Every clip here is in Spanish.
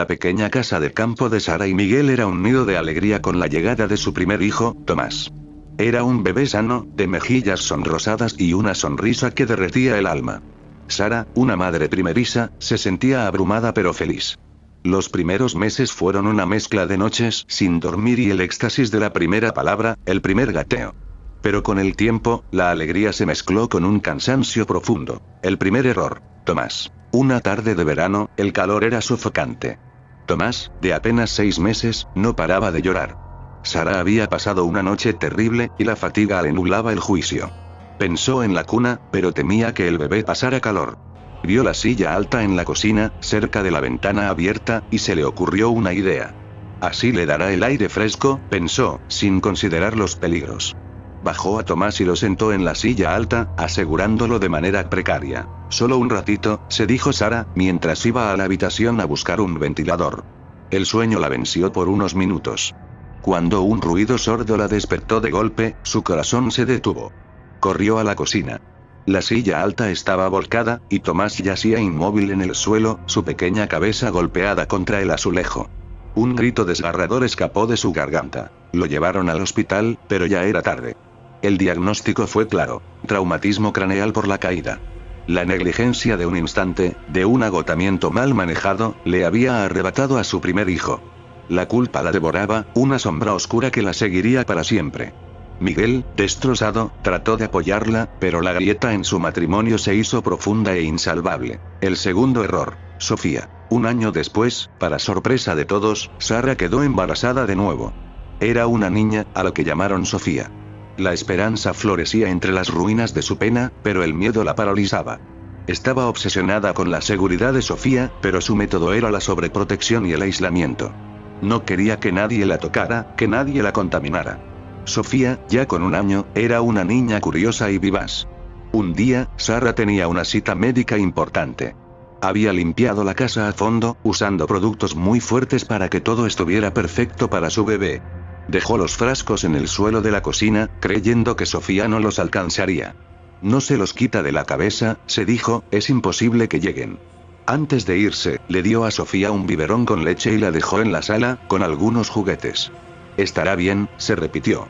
La pequeña casa de campo de Sara y Miguel era un nido de alegría con la llegada de su primer hijo, Tomás. Era un bebé sano, de mejillas sonrosadas y una sonrisa que derretía el alma. Sara, una madre primeriza, se sentía abrumada pero feliz. Los primeros meses fueron una mezcla de noches sin dormir y el éxtasis de la primera palabra, el primer gateo. Pero con el tiempo, la alegría se mezcló con un cansancio profundo. El primer error, Tomás. Una tarde de verano, el calor era sofocante. Tomás, de apenas 6 meses, no paraba de llorar. Sara había pasado una noche terrible, y la fatiga le nublaba el juicio. Pensó en la cuna, pero temía que el bebé pasara calor. Vio la silla alta en la cocina, cerca de la ventana abierta, y se le ocurrió una idea. Así le dará el aire fresco, pensó, sin considerar los peligros. Bajó a Tomás y lo sentó en la silla alta, asegurándolo de manera precaria. Solo un ratito, se dijo Sara, mientras iba a la habitación a buscar un ventilador. El sueño la venció por unos minutos. Cuando un ruido sordo la despertó de golpe, su corazón se detuvo. Corrió a la cocina. La silla alta estaba volcada, y Tomás yacía inmóvil en el suelo, su pequeña cabeza golpeada contra el azulejo. Un grito desgarrador escapó de su garganta. Lo llevaron al hospital, pero ya era tarde. El diagnóstico fue claro: traumatismo craneal por la caída. La negligencia de un instante, de un agotamiento mal manejado, le había arrebatado a su primer hijo. La culpa la devoraba, una sombra oscura que la seguiría para siempre. Miguel, destrozado, trató de apoyarla, pero la grieta en su matrimonio se hizo profunda e insalvable. El segundo error, Sofía. Un año después, para sorpresa de todos, Sara quedó embarazada de nuevo. Era una niña, a la que llamaron Sofía. La esperanza florecía entre las ruinas de su pena, pero el miedo la paralizaba. Estaba obsesionada con la seguridad de Sofía, pero su método era la sobreprotección y el aislamiento. No quería que nadie la tocara, que nadie la contaminara. Sofía, ya con 1 año, era una niña curiosa y vivaz. Un día, Sara tenía una cita médica importante. Había limpiado la casa a fondo, usando productos muy fuertes para que todo estuviera perfecto para su bebé. Dejó los frascos en el suelo de la cocina, creyendo que Sofía no los alcanzaría. No se los quita de la cabeza, se dijo, es imposible que lleguen. Antes de irse, le dio a Sofía un biberón con leche y la dejó en la sala, con algunos juguetes. Estará bien, se repitió.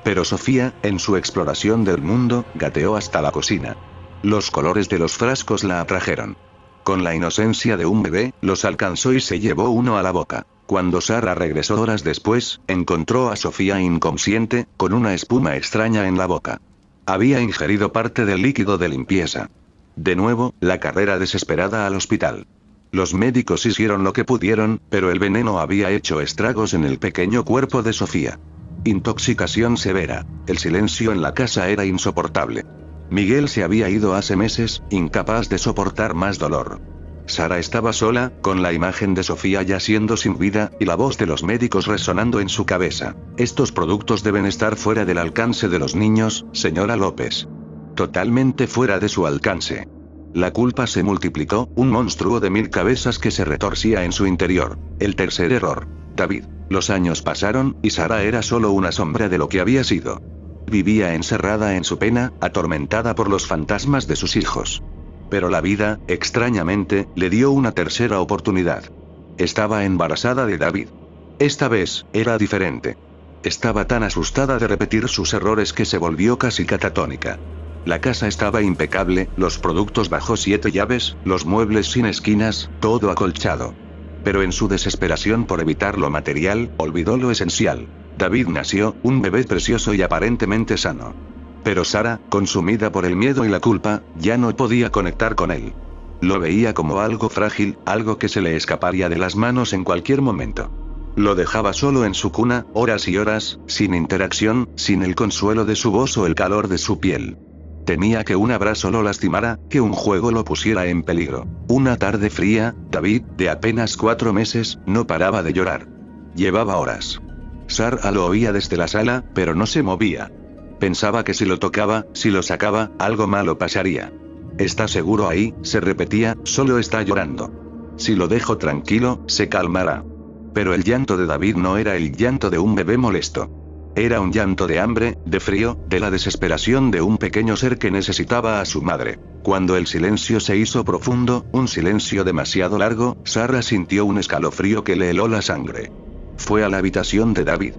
Pero Sofía, en su exploración del mundo, gateó hasta la cocina. Los colores de los frascos la atrajeron. Con la inocencia de un bebé, los alcanzó y se llevó uno a la boca. Cuando Sara regresó horas después, encontró a Sofía inconsciente, con una espuma extraña en la boca. Había ingerido parte del líquido de limpieza. De nuevo, la carrera desesperada al hospital. Los médicos hicieron lo que pudieron, pero el veneno había hecho estragos en el pequeño cuerpo de Sofía. Intoxicación severa. El silencio en la casa era insoportable. Miguel se había ido hace meses, incapaz de soportar más dolor. Sara estaba sola, con la imagen de Sofía yaciendo sin vida, y la voz de los médicos resonando en su cabeza. Estos productos deben estar fuera del alcance de los niños, señora López. Totalmente fuera de su alcance. La culpa se multiplicó, un monstruo de 1000 cabezas que se retorcía en su interior. El tercer error, David. Los años pasaron, y Sara era solo una sombra de lo que había sido. Vivía encerrada en su pena, atormentada por los fantasmas de sus hijos. Pero la vida, extrañamente, le dio una tercera oportunidad. Estaba embarazada de David. Esta vez, era diferente. Estaba tan asustada de repetir sus errores que se volvió casi catatónica. La casa estaba impecable, los productos bajo 7 llaves, los muebles sin esquinas, todo acolchado. Pero en su desesperación por evitar lo material, olvidó lo esencial. David nació, un bebé precioso y aparentemente sano. Pero Sara, consumida por el miedo y la culpa, ya no podía conectar con él. Lo veía como algo frágil, algo que se le escaparía de las manos en cualquier momento. Lo dejaba solo en su cuna, horas y horas, sin interacción, sin el consuelo de su voz o el calor de su piel. Temía que un abrazo lo lastimara, que un juego lo pusiera en peligro. Una tarde fría, David, de apenas 4 meses, no paraba de llorar. Llevaba horas. Sara lo oía desde la sala, pero no se movía. Pensaba que si lo tocaba, si lo sacaba, algo malo pasaría. «¿Está seguro ahí?», se repetía, «solo está llorando. Si lo dejo tranquilo, se calmará». Pero el llanto de David no era el llanto de un bebé molesto. Era un llanto de hambre, de frío, de la desesperación de un pequeño ser que necesitaba a su madre. Cuando el silencio se hizo profundo, un silencio demasiado largo, Sarah sintió un escalofrío que le heló la sangre. Fue a la habitación de David.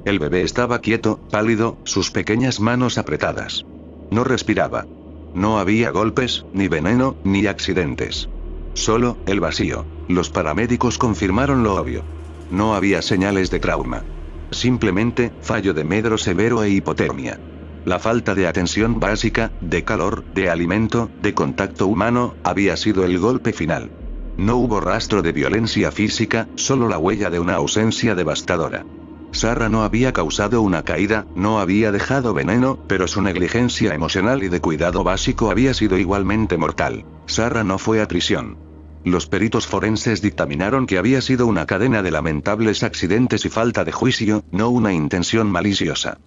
El bebé estaba quieto, pálido, sus pequeñas manos apretadas. No respiraba. No había golpes, ni veneno, ni accidentes. Solo, el vacío. Los paramédicos confirmaron lo obvio. No había señales de trauma. Simplemente, fallo de medro severo e hipotermia. La falta de atención básica, de calor, de alimento, de contacto humano, había sido el golpe final. No hubo rastro de violencia física, solo la huella de una ausencia devastadora. Sarah no había causado una caída, no había dejado veneno, pero su negligencia emocional y de cuidado básico había sido igualmente mortal. Sarah no fue a prisión. Los peritos forenses dictaminaron que había sido una cadena de lamentables accidentes y falta de juicio, no una intención maliciosa.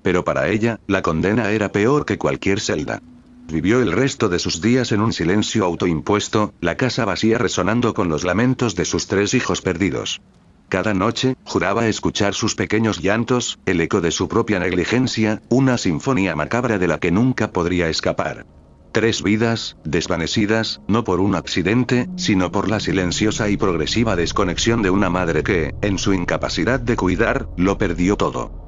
Pero para ella, la condena era peor que cualquier celda. Vivió el resto de sus días en un silencio autoimpuesto, la casa vacía resonando con los lamentos de sus 3 hijos perdidos. Cada noche, juraba escuchar sus pequeños llantos, el eco de su propia negligencia, una sinfonía macabra de la que nunca podría escapar. 3 vidas, desvanecidas, no por un accidente, sino por la silenciosa y progresiva desconexión de una madre que, en su incapacidad de cuidar, lo perdió todo.